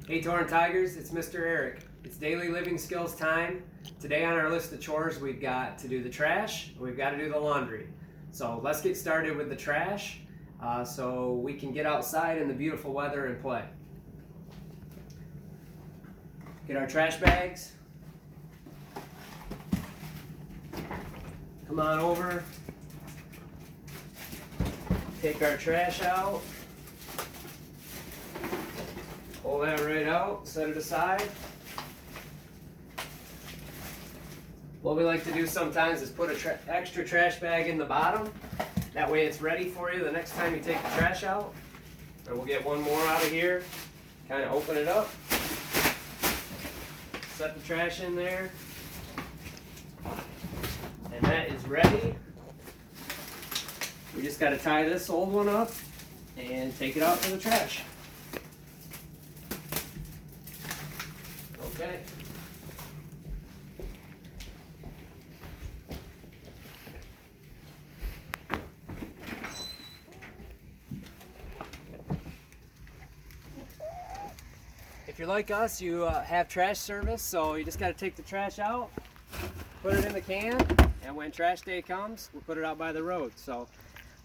Hey Torrent Tigers, it's Mr. Eric. It's daily living skills time. Today on our list of chores we've got to do the trash and we've got to do the laundry. So let's get started with the trash so we can get outside in the beautiful weather and play. Get our trash bags. Come on over. Take our trash out. Pull that right out, set it aside. What we like to do sometimes is put an extra trash bag in the bottom. That way it's ready for you the next time you take the trash out. And we'll get one more out of here. Kind of open it up. Set the trash in there. And that is ready. We just got to tie this old one up and take it out for the trash. Okay. If you're like us, you have trash service, so you just got to take the trash out, put it in the can, and when trash day comes, we'll put it out by the road. So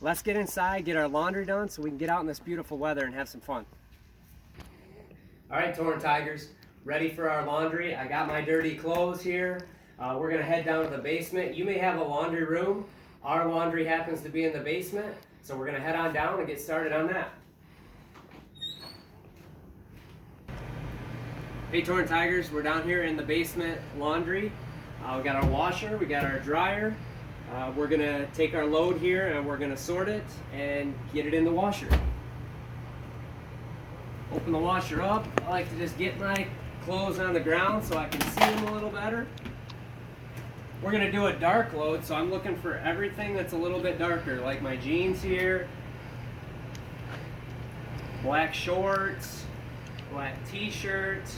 let's get inside, get our laundry done so we can get out in this beautiful weather and have some fun. All right, Torrent Tigers. Ready for our laundry. I got my dirty clothes here. We're gonna head down to the basement. You may have a laundry room. Our laundry happens to be in the basement, so we're gonna head on down and get started on that. Hey Torrent Tigers, we're down here in the basement laundry. We got our washer, we got our dryer. We're gonna take our load here and we're gonna sort it and get it in the washer. Open the washer up. I like to just get my clothes on the ground so I can see them a little better. We're going to do a dark load, so I'm looking for everything that's a little bit darker, like my jeans here, black shorts, black t-shirts.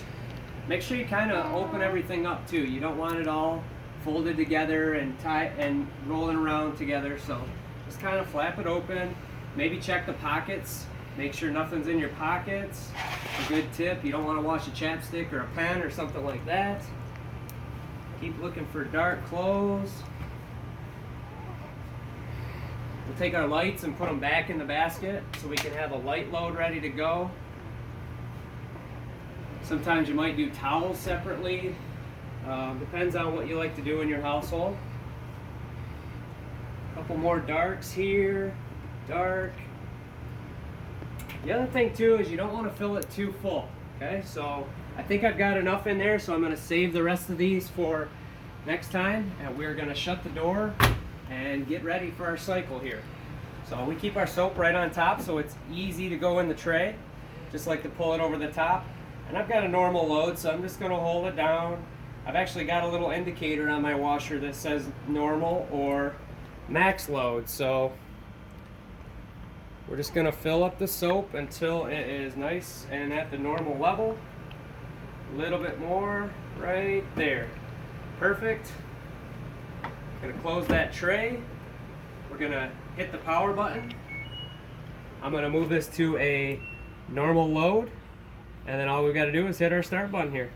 Make sure you kind of open everything up too. You don't want it all folded together and tight and rolling around together, so just kind of flap it open. Maybe check the pockets. Make sure nothing's in your pockets. A good tip, you don't want to wash a chapstick or a pen or something like that. Keep looking for dark clothes. We'll take our lights and put them back in the basket so we can have a light load ready to go. Sometimes you might do towels separately. Depends on what you like to do in your household. A couple more darks here. Dark. The other thing too is you don't want to fill it too full, okay? So I think I've got enough in there, so I'm going to save the rest of these for next time, and we're going to shut the door and get ready for our cycle here. So we keep our soap right on top so it's easy to go in the tray, just like to pull it over the top. And I've got a normal load, so I'm just going to hold it down. I've actually got a little indicator on my washer that says normal or max load, so we're just going to fill up the soap until it is nice and at the normal level. A little bit more right there. Perfect. Going to close that tray. We're going to hit the power button. I'm going to move this to a normal load, and then all we've got to do is hit our start button here.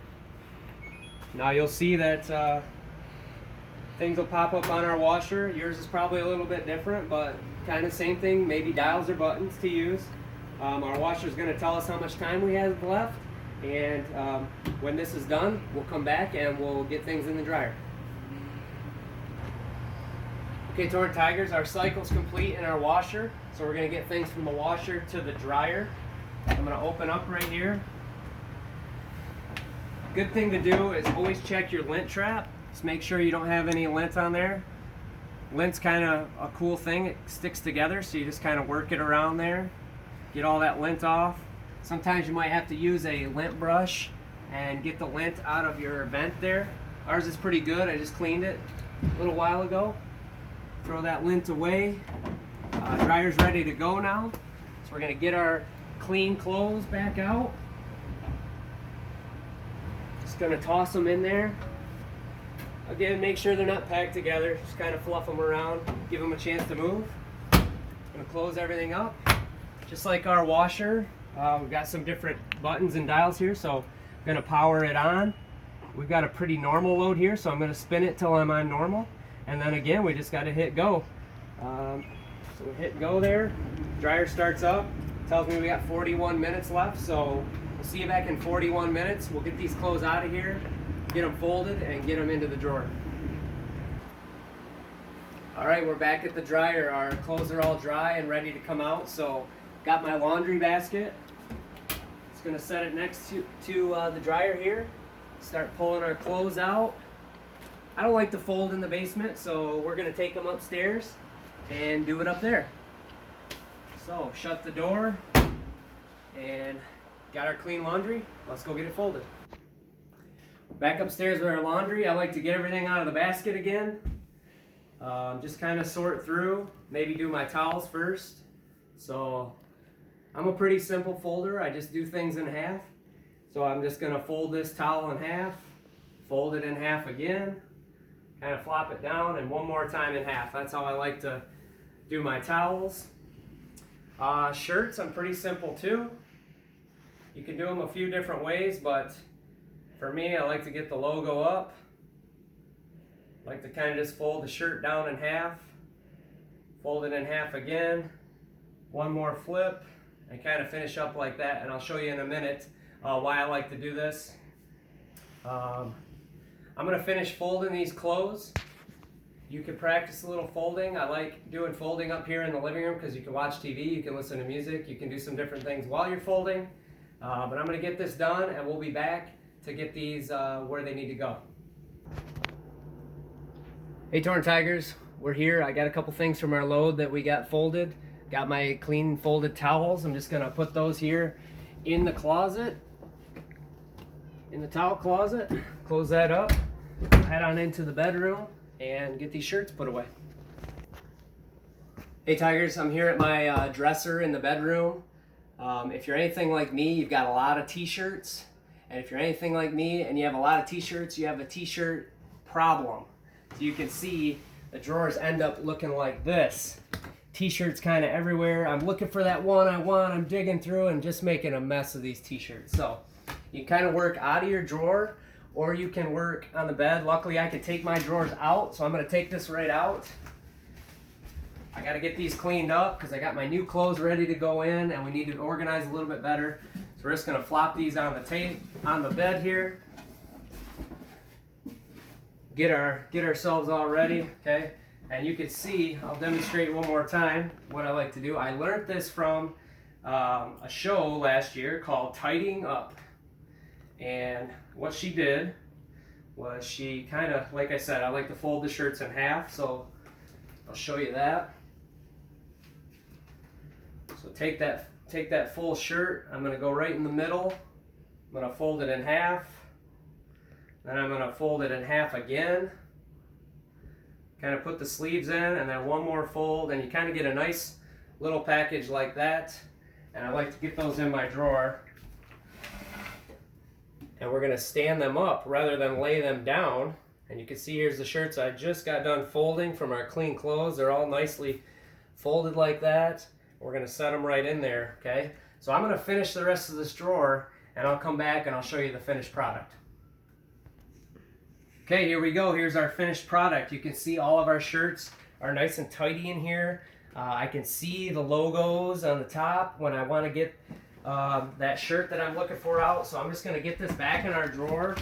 Now you'll see that things will pop up on our washer. Yours is probably a little bit different, but kind of same thing, maybe dials or buttons to use. Our washer is going to tell us how much time we have left, and when this is done, we'll come back and we'll get things in the dryer. Okay, Torrent Tigers, our cycle's complete in our washer, so we're going to get things from the washer to the dryer. I'm going to open up right here. Good thing to do is always check your lint trap. Just make sure you don't have any lint on there. Lint's kind of a cool thing. It sticks together, so you just kind of work it around there. Get all that lint off. Sometimes you might have to use a lint brush and get the lint out of your vent there. Ours is pretty good. I just cleaned it a little while ago. Throw that lint away. Dryer's ready to go now. So we're going to get our clean clothes back out. Just going to toss them in there. Again, make sure they're not packed together. Just kind of fluff them around, give them a chance to move. I'm going to close everything up. Just like our washer, we've got some different buttons and dials here, so I'm gonna power it on. We've got a pretty normal load here, so I'm gonna spin it till I'm on normal. And then again, we just gotta hit go. So we hit go there, dryer starts up, tells me we got 41 minutes left, so we'll see you back in 41 minutes. We'll get these clothes out of here, get them folded, and get them into the drawer. All right, we're back at the dryer. Our clothes are all dry and ready to come out, so got my laundry basket. Just gonna set it next to the dryer here. Start pulling our clothes out. I don't like to fold in the basement, so we're gonna take them upstairs and do it up there. So shut the door and got our clean laundry. Let's go get it folded. Back upstairs with our laundry. I like to get everything out of the basket again. Just kind of sort through, maybe do my towels first. So I'm a pretty simple folder. I just do things in half. So I'm just gonna fold this towel in half, fold it in half again, kind of flop it down, and one more time in half. That's how I like to do my towels. Shirts, I'm pretty simple too. You can do them a few different ways, but for me, I like to get the logo up. I like to kind of just fold the shirt down in half, fold it in half again, one more flip, and kind of finish up like that. And I'll show you in a minute why I like to do this. I'm going to finish folding these clothes. You can practice a little folding. I like doing folding up here in the living room because you can watch TV, you can listen to music, you can do some different things while you're folding. But I'm going to get this done and we'll be back to get these where they need to go. Hey Torn Tigers, we're here. I got a couple things from our load that we got folded. Got my clean folded towels. I'm just gonna put those here in the closet, in the towel closet. Close that up, head on into the bedroom and get these shirts put away. Hey Tigers, I'm here at my dresser in the bedroom. If you're anything like me, you've got a lot of t-shirts. And if you're anything like me and you have a lot of t-shirts, you have a t-shirt problem. So you can see the drawers end up looking like this. T-shirts kind of everywhere. I'm looking for that one I want. I'm digging through and just making a mess of these t-shirts. So you can kind of work out of your drawer or you can work on the bed. Luckily I can take my drawers out, so I'm going to take this right out. I got to get these cleaned up because I got my new clothes ready to go in and we need to organize a little bit better. So we're just going to flop these on the bed here. Get ourselves all ready, okay? And you can see, I'll demonstrate one more time what I like to do. I learned this from a show last year called Tidying Up. And what she did was she kind of, like I said, I like to fold the shirts in half, so I'll show you that. So take that full shirt, I'm gonna go right in the middle. I'm gonna fold it in half. Then I'm going to fold it in half again. Kind of put the sleeves in and then one more fold and you kind of get a nice little package like that. And I like to get those in my drawer. And we're going to stand them up rather than lay them down. And you can see here's the shirts I just got done folding from our clean clothes. They're all nicely folded like that. We're going to set them right in there, okay? So I'm going to finish the rest of this drawer and I'll come back and I'll show you the finished product. Okay, here we go. Here's our finished product. You can see all of our shirts are nice and tidy in here. I can see the logos on the top when I want to get that shirt that I'm looking for out. So I'm just going to get this back in our drawer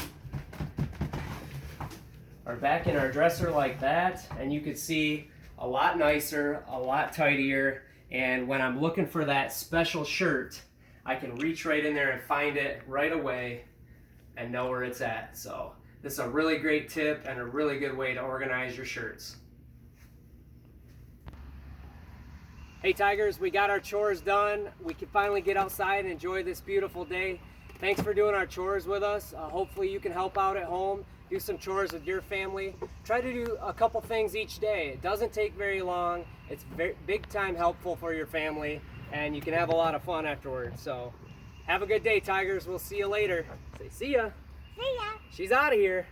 or back in our dresser like that. And you can see a lot nicer, a lot tidier. And when I'm looking for that special shirt, I can reach right in there and find it right away and know where it's at. So this is a really great tip and a really good way to organize your shirts. Hey Tigers, we got our chores done. We can finally get outside and enjoy this beautiful day. Thanks for doing our chores with us. Hopefully you can help out at home, do some chores with your family. Try to do a couple things each day. It doesn't take very long. It's big time helpful for your family and you can have a lot of fun afterwards. So have a good day, Tigers. We'll see you later. Say see ya. See ya. She's out of here.